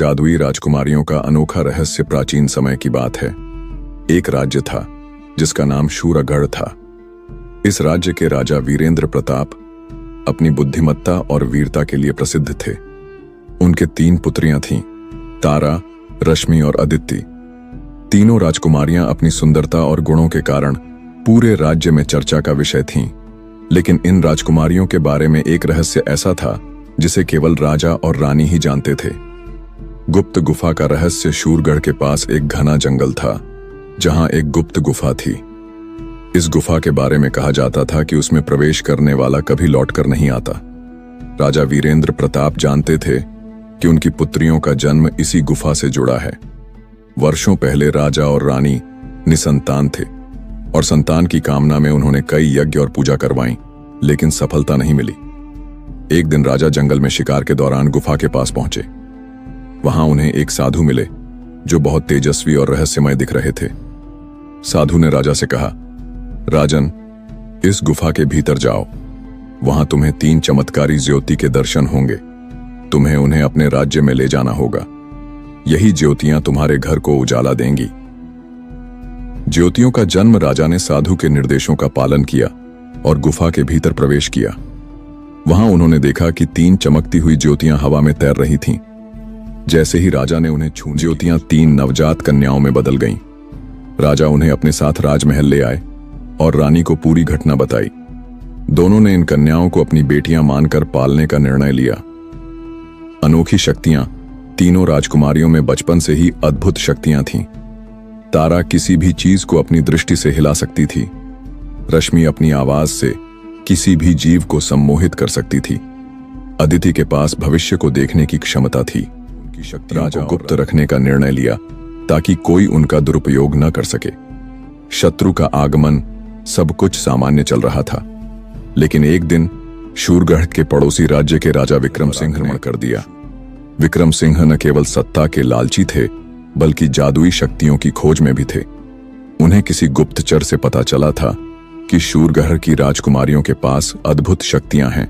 जादुई राजकुमारियों का अनोखा रहस्य प्राचीन समय की बात है। एक राज्य था जिसका नाम शूरगढ़ था। इस राज्य के राजा वीरेंद्र प्रताप अपनी बुद्धिमत्ता और वीरता के लिए प्रसिद्ध थे। उनके 3 पुत्रियां थीं, तारा, रश्मि और अदिति। तीनों राजकुमारियां अपनी सुंदरता और गुणों के कारण पूरे राज्य में चर्चा का विषय थीं। लेकिन इन राजकुमारियों के बारे में एक रहस्य ऐसा था जिसे केवल राजा और रानी ही जानते थे। गुप्त गुफा का रहस्य। शूरगढ़ के पास एक घना जंगल था जहां एक गुप्त गुफा थी। इस गुफा के बारे में कहा जाता था कि उसमें प्रवेश करने वाला कभी लौटकर नहीं आता। राजा वीरेंद्र प्रताप जानते थे कि उनकी पुत्रियों का जन्म इसी गुफा से जुड़ा है। वर्षों पहले राजा और रानी निसंतान थे और संतान की कामना में उन्होंने कई यज्ञ और पूजा करवाई, लेकिन सफलता नहीं मिली। एक दिन राजा जंगल में शिकार के दौरान गुफा के पास पहुंचे। वहां उन्हें एक साधु मिले जो बहुत तेजस्वी और रहस्यमय दिख रहे थे। साधु ने राजा से कहा, राजन, इस गुफा के भीतर जाओ। वहां तुम्हें 3 चमत्कारी ज्योति के दर्शन होंगे। तुम्हें उन्हें अपने राज्य में ले जाना होगा। यही ज्योतियां तुम्हारे घर को उजाला देंगी। ज्योतियों का जन्म। राजा ने साधु के निर्देशों का पालन किया और गुफा के भीतर प्रवेश किया। वहां उन्होंने देखा कि 3 चमकती हुई ज्योतियां हवा में तैर रही थीं। जैसे ही राजा ने उन्हें छू, ज्योतियां 3 नवजात कन्याओं में बदल गईं। राजा उन्हें अपने साथ राजमहल ले आए और रानी को पूरी घटना बताई। दोनों ने इन कन्याओं को अपनी बेटियां मानकर पालने का निर्णय लिया। अनोखी शक्तियां। तीनों राजकुमारियों में बचपन से ही अद्भुत शक्तियां थीं। तारा किसी भी चीज को अपनी दृष्टि से हिला सकती थी। रश्मि अपनी आवाज से किसी भी जीव को सम्मोहित कर सकती थी। अदिति के पास भविष्य को देखने की क्षमता थी। उनकी शक्तियों को गुप्त रखने का निर्णय लिया ताकि कोई उनका दुरुपयोग न कर सके। शत्रु का आगमन। सब कुछ सामान्य चल रहा था, लेकिन एक दिन शूरगढ़ के पड़ोसी राज्य के राजा विक्रम सिंह ने कर दिया। विक्रम सिंह न केवल सत्ता के लालची थे, बल्कि जादुई शक्तियों की खोज में भी थे। उन्हें किसी गुप्तचर से पता चला था कि शूरगढ़ की राजकुमारियों के पास अद्भुत शक्तियां हैं।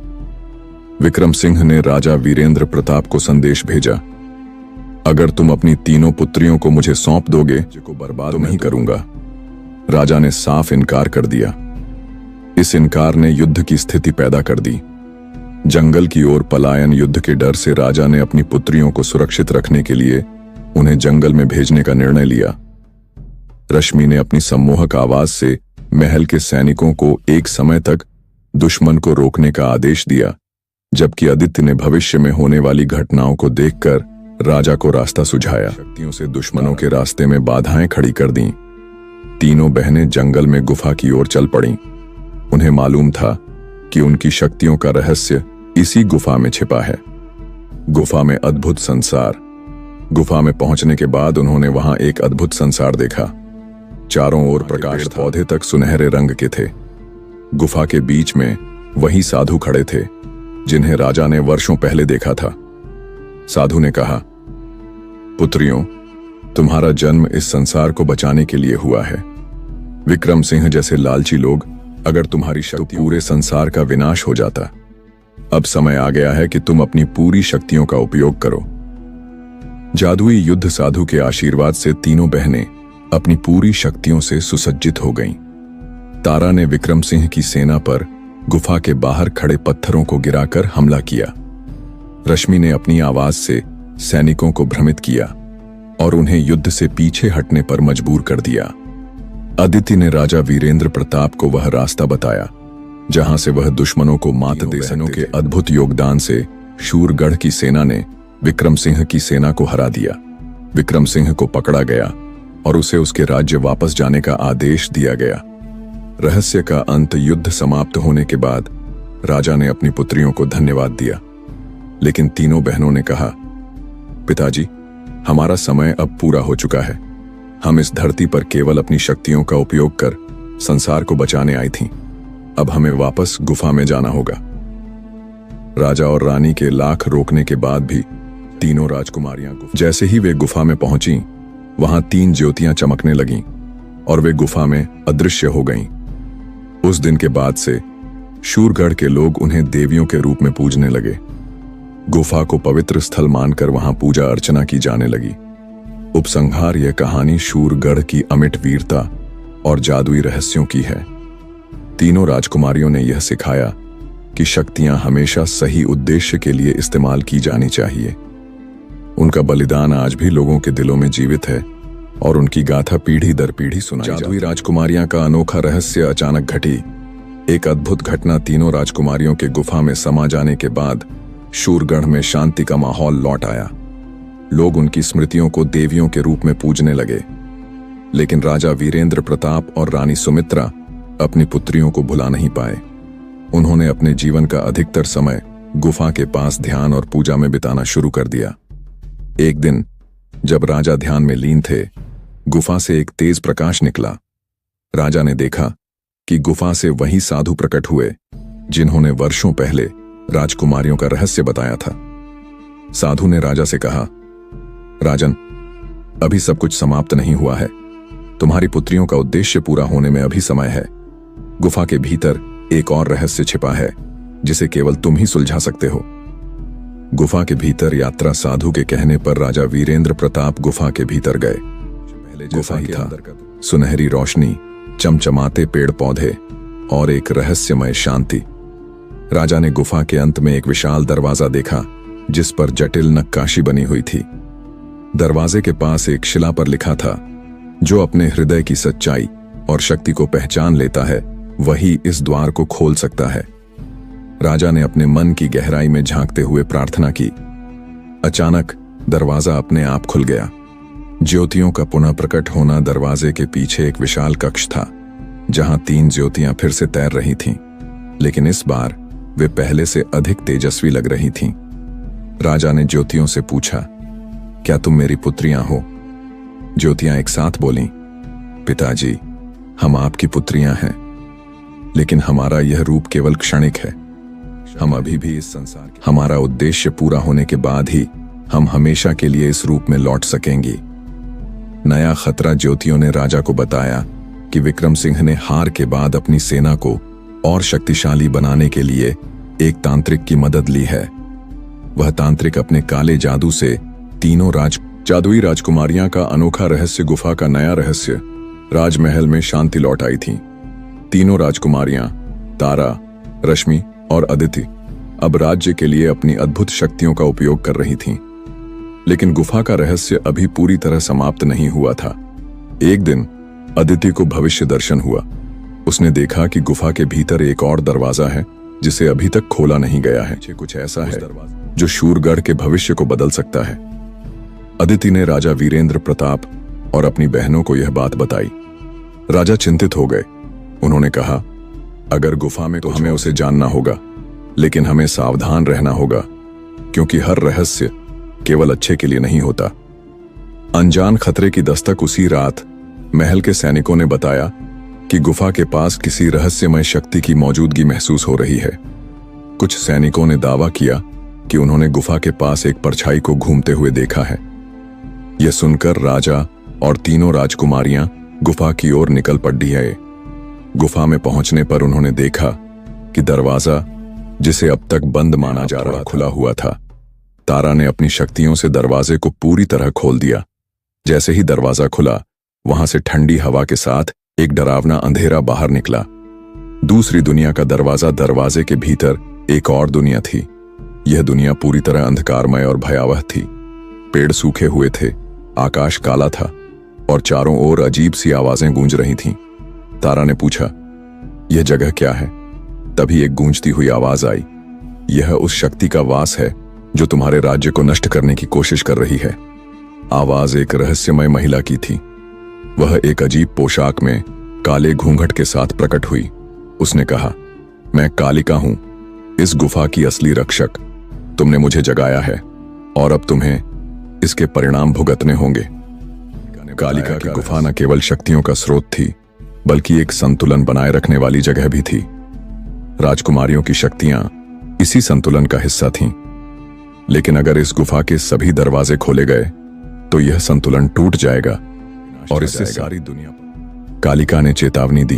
विक्रम सिंह ने राजा वीरेंद्र प्रताप को संदेश भेजा, अगर तुम अपनी तीनों पुत्रियों को मुझे सौंप दोगे तो बर्बाद नहीं करूंगा। राजा ने साफ इनकार कर दिया। इस इनकार ने युद्ध की स्थिति पैदा कर दी। जंगल की ओर पलायन। युद्ध के डर से राजा ने अपनी पुत्रियों को सुरक्षित रखने के लिए उन्हें जंगल में भेजने का निर्णय लिया। रश्मि ने अपनी सम्मोहक आवाज से महल के सैनिकों को एक समय तक दुश्मन को रोकने का आदेश दिया, जबकि अदिति ने भविष्य में होने वाली घटनाओं को देखकर राजा को रास्ता सुझाया। शक्तियों से दुश्मनों के रास्ते में बाधाएं खड़ी कर दी। तीनों बहनें जंगल में गुफा की ओर चल पड़ीं। उन्हें मालूम था कि उनकी शक्तियों का रहस्य इसी गुफा में छिपा है। गुफा में अद्भुत संसार। गुफा में पहुंचने के बाद उन्होंने वहां एक अद्भुत संसार देखा। चारों ओर प्रकाश, पौधे तक सुनहरे रंग के थे। गुफा के बीच में वही साधु खड़े थे जिन्हें राजा ने वर्षों पहले देखा था। साधु ने कहा, पुत्रियों, तुम्हारा जन्म इस संसार को बचाने के लिए हुआ है। विक्रम सिंह जैसे लालची लोग अगर तुम्हारी शक्ति, पूरे संसार का विनाश हो जाता। अब समय आ गया है कि तुम अपनी पूरी शक्तियों का उपयोग करो। जादुई युद्ध। साधु के आशीर्वाद से तीनों बहनें अपनी पूरी शक्तियों से सुसज्जित हो गईं। तारा ने विक्रम सिंह की सेना पर गुफा के बाहर खड़े पत्थरों को गिराकर हमला किया। रश्मि ने अपनी आवाज से सैनिकों को भ्रमित किया और उन्हें युद्ध से पीछे हटने पर मजबूर कर दिया। अदिति ने राजा वीरेंद्र प्रताप को वह रास्ता बताया जहां से वह दुश्मनों को मात दे सकते के अद्भुत योगदान से शूरगढ़ की सेना ने विक्रम सिंह की सेना को हरा दिया। विक्रम सिंह को पकड़ा गया और उसे उसके राज्य वापस जाने का आदेश दिया गया। रहस्य का अंत। युद्ध समाप्त होने के बाद राजा ने अपनी पुत्रियों को धन्यवाद दिया, लेकिन तीनों बहनों ने कहा, पिताजी, हमारा समय अब पूरा हो चुका है। हम इस धरती पर केवल अपनी शक्तियों का उपयोग कर संसार को बचाने आई थीं। अब हमें वापस गुफा में जाना होगा। राजा और रानी के लाख रोकने के बाद भी तीनों राजकुमारियां, जैसे ही वे गुफा में पहुंची, वहां 3 ज्योतियां चमकने लगीं और वे गुफा में अदृश्य हो गईं। उस दिन के बाद से शूरगढ़ के लोग उन्हें देवियों के रूप में पूजने लगे। गुफा को पवित्र स्थल मानकर वहां पूजा अर्चना की जाने लगी। उपसंहार यह कहानी शूरगढ़ की अमिट वीरता और जादुई रहस्यों की है। तीनों राजकुमारियों ने यह सिखाया कि शक्तियां हमेशा सही उद्देश्य के लिए इस्तेमाल की जानी चाहिए। उनका बलिदान आज भी लोगों के दिलों में जीवित है और उनकी गाथा पीढ़ी दर पीढ़ी सुनाई जाती है। जादुई राजकुमारियां का अनोखा रहस्य अचानक घटी। एक अद्भुत घटना तीनों राजकुमारियों के गुफा में समा जाने के बाद शूरगढ़ में शांति का माहौल लौट आया। लोग उनकी स्मृतियों को देवियों के रूप में पूजने लगे। लेकिन राजा वीरेंद्र प्रताप और रानी सुमित्रा अपनी पुत्रियों को भुला नहीं पाए। उन्होंने अपने जीवन का अधिकतर समय गुफा के पास ध्यान और पूजा में बिताना शुरू कर दिया। एक दिन जब राजा ध्यान में लीन थे, गुफा से एक तेज प्रकाश निकला। राजा ने देखा कि गुफा से वही साधु प्रकट हुए जिन्होंने वर्षों पहले राजकुमारियों का रहस्य बताया था। साधु ने राजा से कहा, राजन, अभी सब कुछ समाप्त नहीं हुआ है। तुम्हारी पुत्रियों का उद्देश्य पूरा होने में अभी समय है। गुफा के भीतर एक और रहस्य छिपा है जिसे केवल तुम ही सुलझा सकते हो। गुफा के भीतर यात्रा। साधु के कहने पर राजा वीरेंद्र प्रताप गुफा के भीतर गए। गुफा ही था, सुनहरी रोशनी, चमचमाते पेड़ पौधे और एक रहस्यमय शांति। राजा ने गुफा के अंत में एक विशाल दरवाजा देखा जिस पर जटिल नक्काशी बनी हुई थी। दरवाजे के पास एक शिला पर लिखा था, जो अपने हृदय की सच्चाई और शक्ति को पहचान लेता है वही इस द्वार को खोल सकता है। राजा ने अपने मन की गहराई में झांकते हुए प्रार्थना की। अचानक दरवाजा अपने आप खुल गया। ज्योतियों का पुनः प्रकट होना। दरवाजे के पीछे एक विशाल कक्ष था जहां 3 ज्योतियां फिर से तैर रही थीं, लेकिन इस बार वे पहले से अधिक तेजस्वी लग रही थीं। राजा ने ज्योतियों से पूछा, क्या तुम मेरी पुत्रियां हो? ज्योतियां एक साथ बोलीं, पिताजी, हम आपकी पुत्रियां हैं, लेकिन हमारा यह रूप केवल क्षणिक है। हम अभी भी इस संसार के, हमारा उद्देश्य पूरा होने के बाद ही हम हमेशा के लिए इस रूप में लौट सकेंगी। नया खतरा। ज्योतियों ने राजा को बताया कि विक्रम सिंह ने हार के बाद अपनी सेना को और शक्तिशाली बनाने के लिए एक तांत्रिक की मदद ली है। वह तांत्रिक अपने काले जादू से तीनों जादुई राजकुमारियां का अनोखा रहस्य। गुफा का नया रहस्य। राजमहल में शांति लौट आई थी। तीनों राजकुमारियां तारा, रश्मि और अदिति अब राज्य के लिए अपनी अद्भुत शक्तियों का उपयोग कर रही थीं। लेकिन गुफा का रहस्य अभी पूरी तरह समाप्त नहीं हुआ था। एक दिन अदिति को भविष्य दर्शन हुआ। उसने देखा कि गुफा के भीतर एक और दरवाजा है जिसे अभी तक खोला नहीं गया है। कुछ ऐसा है जो शूरगढ़ के भविष्य को बदल सकता है। अदिति ने राजा वीरेंद्र प्रताप और अपनी बहनों को यह बात बताई। राजा चिंतित हो गए। उन्होंने कहा, अगर गुफा में तो हमें उसे जानना होगा, लेकिन हमें सावधान रहना होगा, क्योंकि हर रहस्य केवल अच्छे के लिए नहीं होता। अनजान खतरे की दस्तक। उसी रात महल के सैनिकों ने बताया कि गुफा के पास किसी रहस्यमय शक्ति की मौजूदगी महसूस हो रही है। कुछ सैनिकों ने दावा किया कि उन्होंने गुफा के पास एक परछाई को घूमते हुए देखा है। यह सुनकर राजा और तीनों राजकुमारियां गुफा की ओर निकल पड़ी है। गुफा में पहुंचने पर उन्होंने देखा कि दरवाजा, जिसे अब तक बंद माना जा रहा, खुला हुआ था। तारा ने अपनी शक्तियों से दरवाजे को पूरी तरह खोल दिया। जैसे ही दरवाजा खुला, वहां से ठंडी हवा के साथ एक डरावना अंधेरा बाहर निकला। दूसरी दुनिया का दरवाजा। दरवाजे के भीतर एक और दुनिया थी। यह दुनिया पूरी तरह अंधकारमय और भयावह थी। पेड़ सूखे हुए थे, आकाश काला था और चारों ओर अजीब सी आवाजें गूंज रही थीं। तारा ने पूछा, यह जगह क्या है? तभी एक गूंजती हुई आवाज आई, यह उस शक्ति का वास है जो तुम्हारे राज्य को नष्ट करने की कोशिश कर रही है। आवाज एक रहस्यमय महिला की थी। वह एक अजीब पोशाक में काले घूंघट के साथ प्रकट हुई। उसने कहा, मैं कालिका हूं, इस गुफा की असली रक्षक। तुमने मुझे जगाया है और अब तुम्हें इसके परिणाम भुगतने होंगे। कालिका की गुफा न केवल शक्तियों का स्रोत थी, बल्कि एक संतुलन बनाए रखने वाली जगह भी थी। राजकुमारियों की शक्तियां इसी संतुलन का हिस्सा थीं। लेकिन अगर इस गुफा के सभी दरवाजे खोले गए तो यह संतुलन टूट जाएगा और इससे सारी दुनिया पर। कालिका ने चेतावनी दी,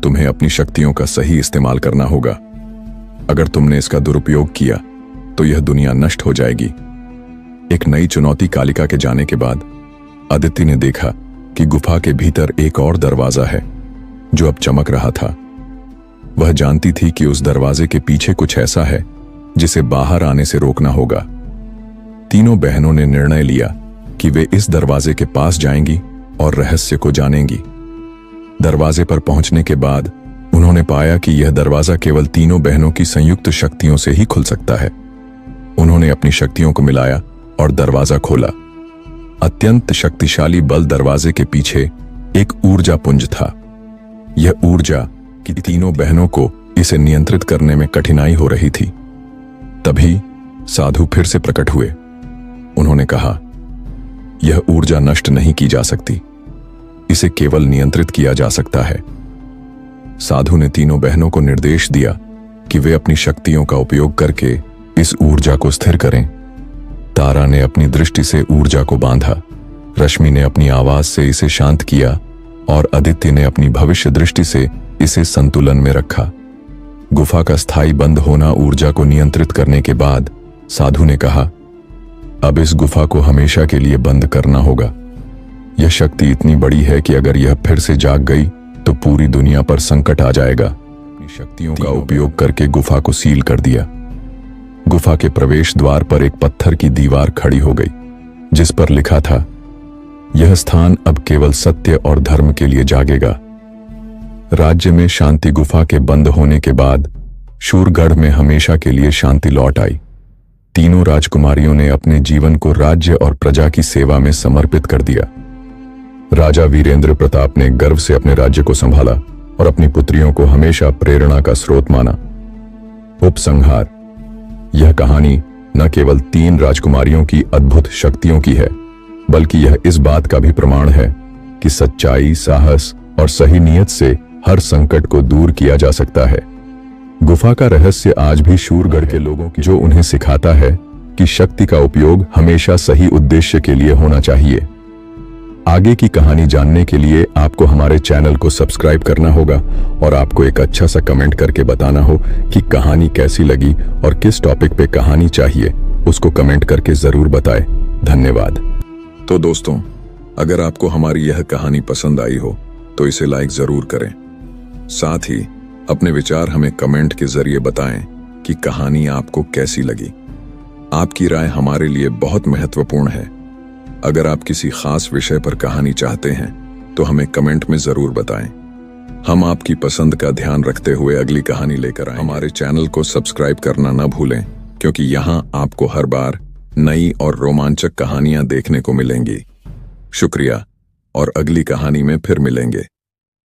तुम्हें अपनी शक्तियों का सही इस्तेमाल करना होगा। अगर तुमने इसका दुरुपयोग किया तो यह दुनिया नष्ट हो जाएगी। एक नई चुनौती कालिका के जाने के बाद अदिति ने देखा कि गुफा के भीतर एक और दरवाजा है जो अब चमक रहा था। वह जानती थी कि उस दरवाजे के पीछे कुछ ऐसा है जिसे बाहर आने से रोकना होगा। तीनों बहनों ने निर्णय लिया कि वे इस दरवाजे के पास जाएंगी और रहस्य को जानेंगी। दरवाजे पर पहुंचने के बाद उन्होंने पाया कि यह दरवाजा केवल तीनों बहनों की संयुक्त शक्तियों से ही खुल सकता है। उन्होंने अपनी शक्तियों को मिलाया और दरवाजा खोला। अत्यंत शक्तिशाली बल दरवाजे के पीछे एक ऊर्जा पुंज था। यह ऊर्जा कि तीनों बहनों को इसे नियंत्रित करने में कठिनाई हो रही थी। तभी साधु फिर से प्रकट हुए। उन्होंने कहा, यह ऊर्जा नष्ट नहीं की जा सकती, इसे केवल नियंत्रित किया जा सकता है। साधु ने तीनों बहनों को निर्देश दिया कि वे अपनी शक्तियों का उपयोग करके इस ऊर्जा को स्थिर करें। तारा ने अपनी दृष्टि से ऊर्जा को बांधा, रश्मि ने अपनी आवाज से इसे शांत किया और अदिति ने अपनी भविष्य दृष्टि से इसे संतुलन में रखा। गुफा का स्थायी बंद होना ऊर्जा को नियंत्रित करने के बाद साधु ने कहा, अब इस गुफा को हमेशा के लिए बंद करना होगा। यह शक्ति इतनी बड़ी है कि अगर यह फिर से जाग गई तो पूरी दुनिया पर संकट आ जाएगा। अपनी शक्तियों का उपयोग करके गुफा को सील कर दिया। गुफा के प्रवेश द्वार पर एक पत्थर की दीवार खड़ी हो गई जिस पर लिखा था, यह स्थान अब केवल सत्य और धर्म के लिए जागेगा। राज्य में शांति। गुफा के बंद होने के बाद शूरगढ़ में हमेशा के लिए शांति लौट आई। तीनों राजकुमारियों ने अपने जीवन को राज्य और प्रजा की सेवा में समर्पित कर दिया। राजा वीरेंद्र प्रताप ने गर्व से अपने राज्य को संभाला और अपनी पुत्रियों को हमेशा प्रेरणा का स्रोत माना। उपसंहार। यह कहानी न केवल 3 राजकुमारियों की अद्भुत शक्तियों की है, बल्कि यह इस बात का भी प्रमाण है कि सच्चाई, साहस और सही नियत से हर संकट को दूर किया जा सकता है। गुफा का रहस्य आज भी शूरगढ़ के लोगों की, जो उन्हें सिखाता है कि शक्ति का उपयोग हमेशा सही उद्देश्य के लिए होना चाहिए। आगे की कहानी जानने के लिए आपको हमारे चैनल को सब्सक्राइब करना होगा और आपको एक अच्छा सा कमेंट करके बताना हो कि कहानी कैसी लगी और किस टॉपिक पे कहानी चाहिए, उसको कमेंट करके जरूर बताएं। धन्यवाद। तो दोस्तों, अगर आपको हमारी यह कहानी पसंद आई हो तो इसे लाइक जरूर करें। साथ ही अपने विचार हमें कमेंट के जरिए बताएं कि कहानी आपको कैसी लगी। आपकी राय हमारे लिए बहुत महत्वपूर्ण है। अगर आप किसी खास विषय पर कहानी चाहते हैं तो हमें कमेंट में जरूर बताएं। हम आपकी पसंद का ध्यान रखते हुए अगली कहानी लेकर आएंगे। हमारे चैनल को सब्सक्राइब करना न भूलें, क्योंकि यहाँ आपको हर बार नई और रोमांचक कहानियां देखने को मिलेंगी। शुक्रिया और अगली कहानी में फिर मिलेंगे।